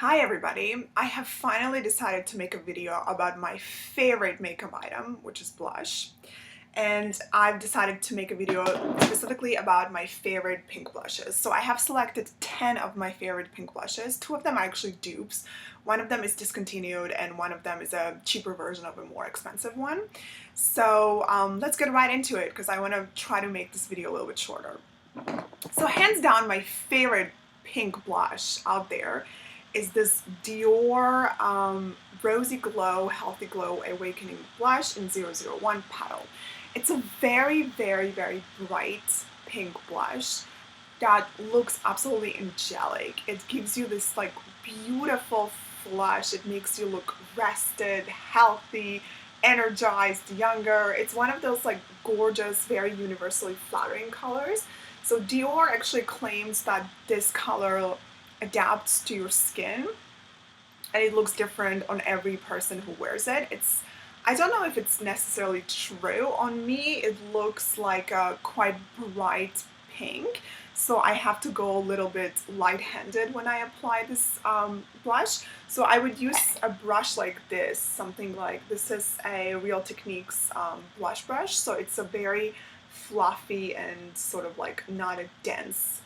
Hi everybody, I have finally decided to make a video about my favorite makeup item, which is blush. And I've decided to make a video specifically about my favorite pink blushes. So I have selected 10 of my favorite pink blushes. Two of them are actually dupes. One of them is discontinued and one of them is a cheaper version of a more expensive one. So let's get right into it because I want to try to make this video a little bit shorter. So hands down, my favorite pink blush out there is this Dior Rosy Glow Healthy Glow Awakening Blush in 001 Petal. It's a very, very, very bright pink blush that looks absolutely angelic. It gives you this like beautiful flush. It makes you look rested, healthy, energized, younger. It's one of those like gorgeous, very universally flattering colors. So Dior actually claims that this color adapts to your skin and it looks different on every person who wears it. I don't know if it's necessarily true. On me, it looks like a quite bright pink, so I have to go a little bit light-handed when I apply this blush. So I would use a brush like this, something like this is a Real Techniques blush brush, so it's a very fluffy and sort of like not a dense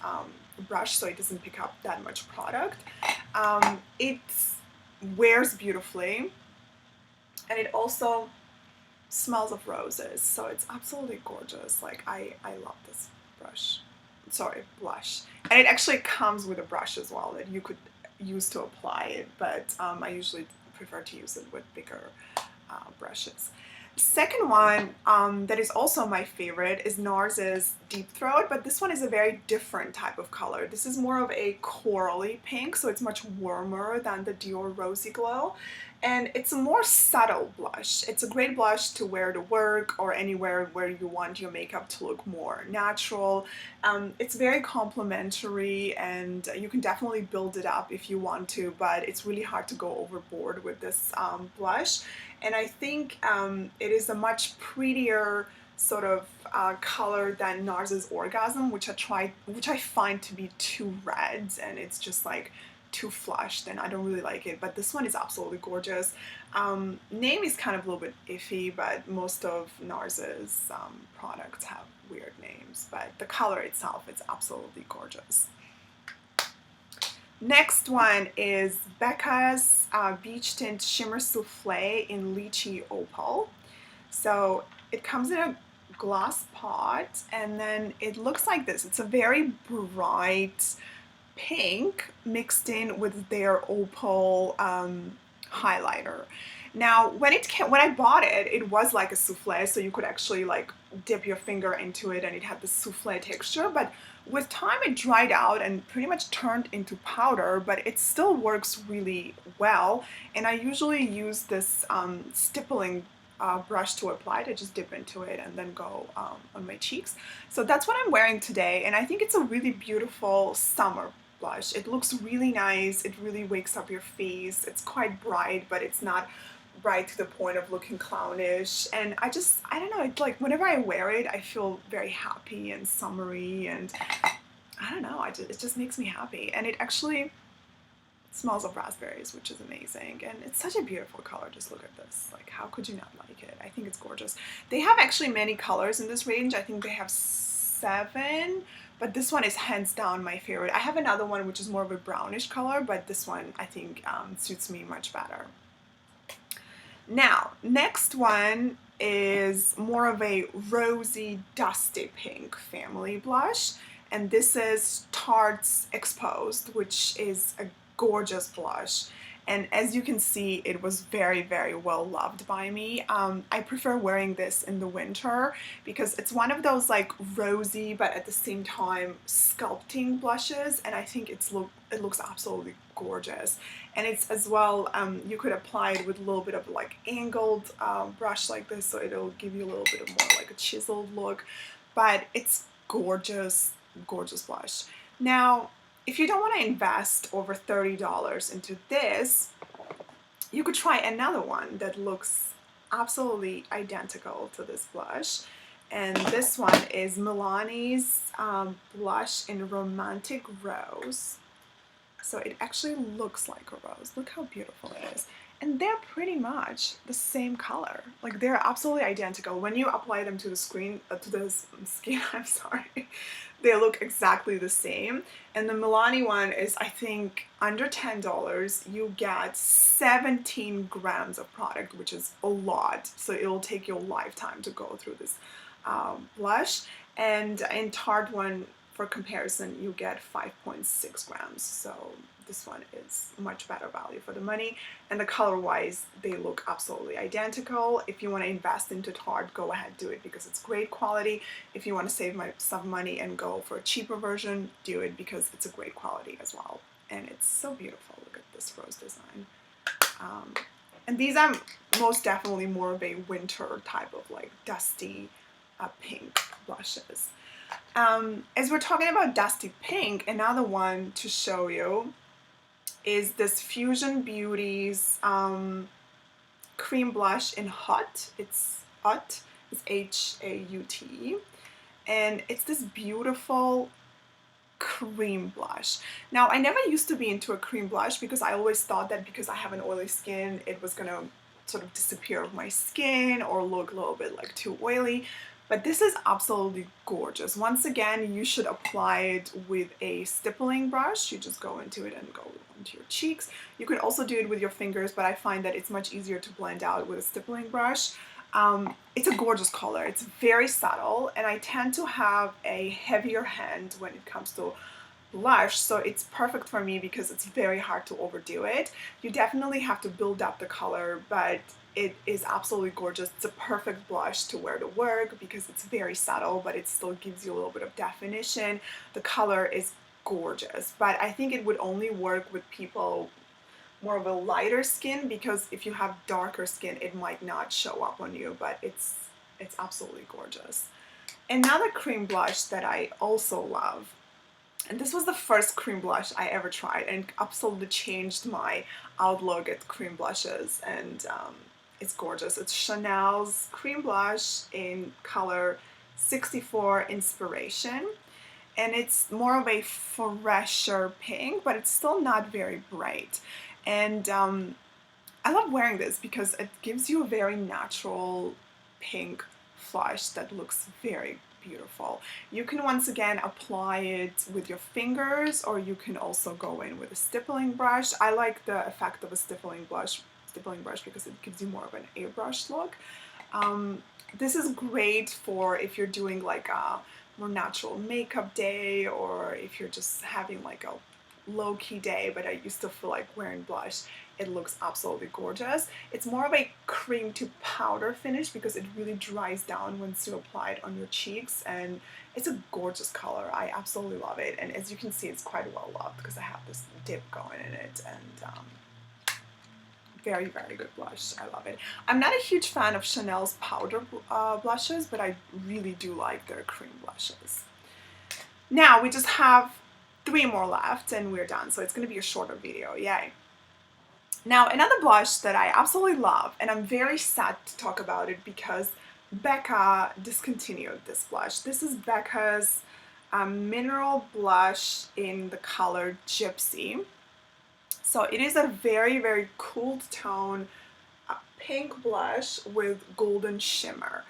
brush, so it doesn't pick up that much product. It wears beautifully, and it also smells of roses, so it's absolutely gorgeous. Like I love this blush. And it actually comes with a brush as well that you could use to apply it, but I usually prefer to use it with bigger brushes. Second one that is also my favorite is Nars's Deep Throat, but this one is a very different type of color. This is more of a corally pink, so it's much warmer than the Dior Rosy Glow, and it's a more subtle blush. It's a great blush to wear to work or anywhere where you want your makeup to look more natural. It's very complimentary and you can definitely build it up if you want to, but it's really hard to go overboard with this blush. And I think it is a much prettier sort of color than Nars's Orgasm, which I find to be too red and it's just like too flushed and I don't really like it, but this one is absolutely gorgeous. Name is kind of a little bit iffy, but most of Nars's products have weird names, but the color itself is absolutely gorgeous. Next one is Becca's Beach Tint Shimmer Souffle in Lychee Opal. So it comes in a glass pot and then it looks like this. It's a very bright pink mixed in with their opal highlighter. Now when I bought it, it was like a souffle, so you could actually like dip your finger into it and it had the souffle texture, but with time it dried out and pretty much turned into powder, but it still works really well. And I usually use this stippling brush to apply it. I just dip into it and then go on my cheeks. So that's what I'm wearing today, and I think it's a really beautiful summer blush. It looks really nice. It really wakes up your face. It's quite bright, but it's not bright to the point of looking clownish. And I don't know, it's like whenever I wear it, I feel very happy and summery, and I don't know, it just makes me happy. And it actually smells of raspberries, which is amazing, and it's such a beautiful color. Just look at this, like how could you not like it? I think it's gorgeous. They have actually many colors in this range. I think they have 7, but this one is hands down my favorite. I have another one which is more of a brownish color, but this one I think suits me much better. Now, next one is more of a rosy, dusty pink family blush, and this is Tarte's Exposed, which is a gorgeous blush. And as you can see, it was very, very well loved by me. I prefer wearing this in the winter because it's one of those like rosy but at the same time sculpting blushes, and I think it looks absolutely gorgeous. And it's as well, you could apply it with a little bit of like angled brush like this, so it'll give you a little bit of more like a chiseled look, but it's gorgeous, gorgeous blush. Now, if you don't want to invest over $30 into this, you could try another one that looks absolutely identical to this blush. And this one is Milani's blush in Romantic Rose. So it actually looks like a rose. Look how beautiful it is. And they're pretty much the same color. Like they're absolutely identical. When you apply them to the screen, to the skin, I'm sorry, they look exactly the same. And the Milani one is, I think, under $10. You get 17 grams of product, which is a lot. So it will take you a lifetime to go through this blush. And in Tarte one, for comparison, you get 5.6 grams. So this one is much better value for the money. And the color wise, they look absolutely identical. If you want to invest into Tarte, go ahead, do it because it's great quality. If you want to save some money and go for a cheaper version, do it because it's a great quality as well. And it's so beautiful. Look at this rose design. And these are most definitely more of a winter type of like dusty pink blushes. As we're talking about dusty pink, another one to show you is this Fusion Beauty's cream blush in Haute. It's Haute, it's H-A-U-T-E, and it's this beautiful cream blush. Now, I never used to be into a cream blush because I always thought that because I have an oily skin, it was gonna sort of disappear off my skin or look a little bit like too oily. But this is absolutely gorgeous. Once again, you should apply it with a stippling brush. You just go into it and go into your cheeks. You can also do it with your fingers, but I find that it's much easier to blend out with a stippling brush. It's a gorgeous color. It's very subtle, and I tend to have a heavier hand when it comes to blush, so it's perfect for me because it's very hard to overdo it. You definitely have to build up the color, but it is absolutely gorgeous. It's a perfect blush to wear to work because it's very subtle, but it still gives you a little bit of definition. The color is gorgeous, but I think it would only work with people more of a lighter skin because if you have darker skin, it might not show up on you, but it's absolutely gorgeous. Another cream blush that I also love, and this was the first cream blush I ever tried and absolutely changed my outlook at cream blushes, and it's gorgeous. It's Chanel's cream blush in color 64 Inspiration, and it's more of a fresher pink, but it's still not very bright. And I love wearing this because it gives you a very natural pink flush that looks very beautiful. You can once again apply it with your fingers, or you can also go in with a stippling brush. I like the effect of a stippling brush because it gives you more of an airbrush look. This is great for if you're doing like a more natural makeup day, or if you're just having like a low-key day, but I used to feel like wearing blush. It looks absolutely gorgeous. It's more of a cream to powder finish because it really dries down once you apply it on your cheeks, and it's a gorgeous color. I absolutely love it, and as you can see, it's quite well loved because I have this dip going in it, and very, very good blush. I love it. I'm not a huge fan of Chanel's powder blushes, but I really do like their cream blushes. Now we just have 3 more left and we're done, so it's going to be a shorter video. Yay. Now, another blush that I absolutely love, and I'm very sad to talk about it because Becca discontinued this blush. This is Becca's mineral blush in the color Gypsy. So it is a very, very cool tone pink blush with golden shimmer.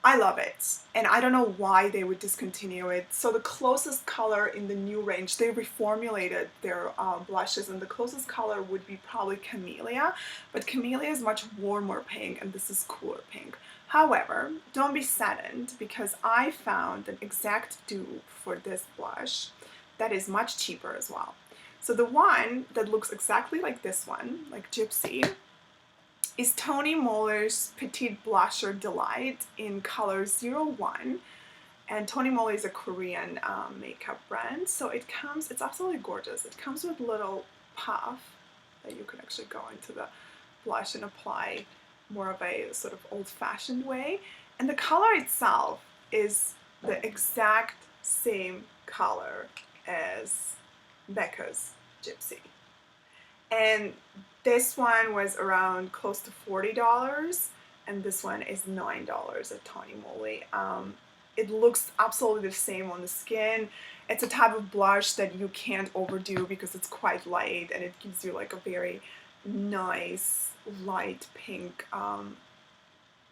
I love it, and I don't know why they would discontinue it. So the closest color in the new range, they reformulated their blushes, and the closest color would be probably Camellia, but Camellia is much warmer pink, and this is cooler pink. However, don't be saddened because I found an exact dupe for this blush that is much cheaper as well. So the one that looks exactly like this one, like Gypsy, is Tony Moller's Petite Blusher Delight in color 01. And Tony Moly is a Korean makeup brand, so it's absolutely gorgeous. It comes with little puff that you can actually go into the blush and apply more of a sort of old-fashioned way. And the color itself is the exact same color as Becca's Gypsy. And this one was around close to $40, and this one is $9 at Tony Moly. it looks absolutely the same on the skin. It's a type of blush that you can't overdo because it's quite light and it gives you like a very nice light pink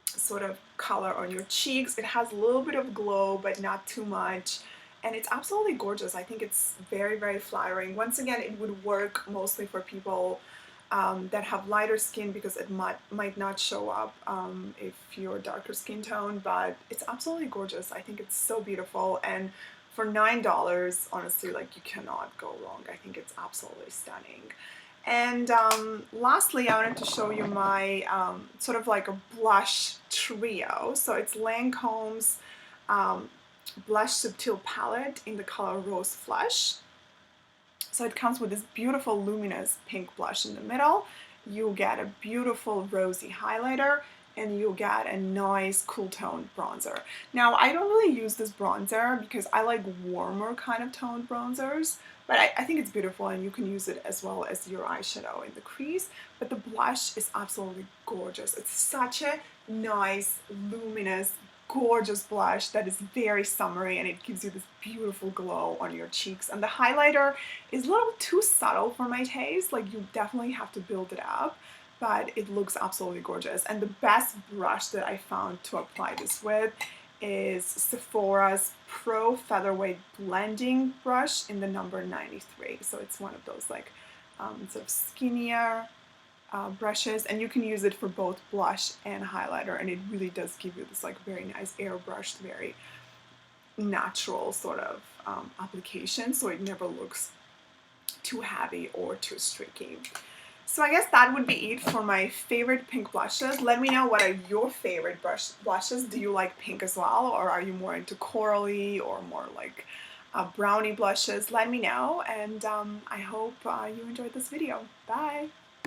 sort of color on your cheeks. It has a little bit of glow, but not too much. And it's absolutely gorgeous. I think it's very, very flattering. Once again, it would work mostly for people that have lighter skin because it might not show up if you're darker skin tone, but it's absolutely gorgeous. I think it's so beautiful. And for $9, honestly, like you cannot go wrong. I think it's absolutely stunning. And lastly, I wanted to show you my sort of like a blush trio. So it's Lancome's Blush Subtil palette in the color Rose Flush. So it comes with this beautiful luminous pink blush in the middle. You'll get a beautiful rosy highlighter, and you'll get a nice cool tone bronzer. Now, I don't really use this bronzer because I like warmer kind of toned bronzers, but I think it's beautiful and you can use it as well as your eyeshadow in the crease. But the blush is absolutely gorgeous. It's such a nice, luminous, gorgeous blush that is very summery, and it gives you this beautiful glow on your cheeks. And the highlighter is a little too subtle for my taste. Like, you definitely have to build it up, but it looks absolutely gorgeous. And the best brush that I found to apply this with is Sephora's Pro Featherweight Blending Brush in the number 93. So it's one of those like sort of skinnier brushes, and you can use it for both blush and highlighter, and it really does give you this like very nice airbrushed, very natural sort of application, so it never looks too heavy or too streaky. So I guess that would be it for my favorite pink blushes. Let me know, what are your favorite blushes? Do you like pink as well, or are you more into corally or more like brownie blushes? Let me know, and I hope you enjoyed this video. Bye!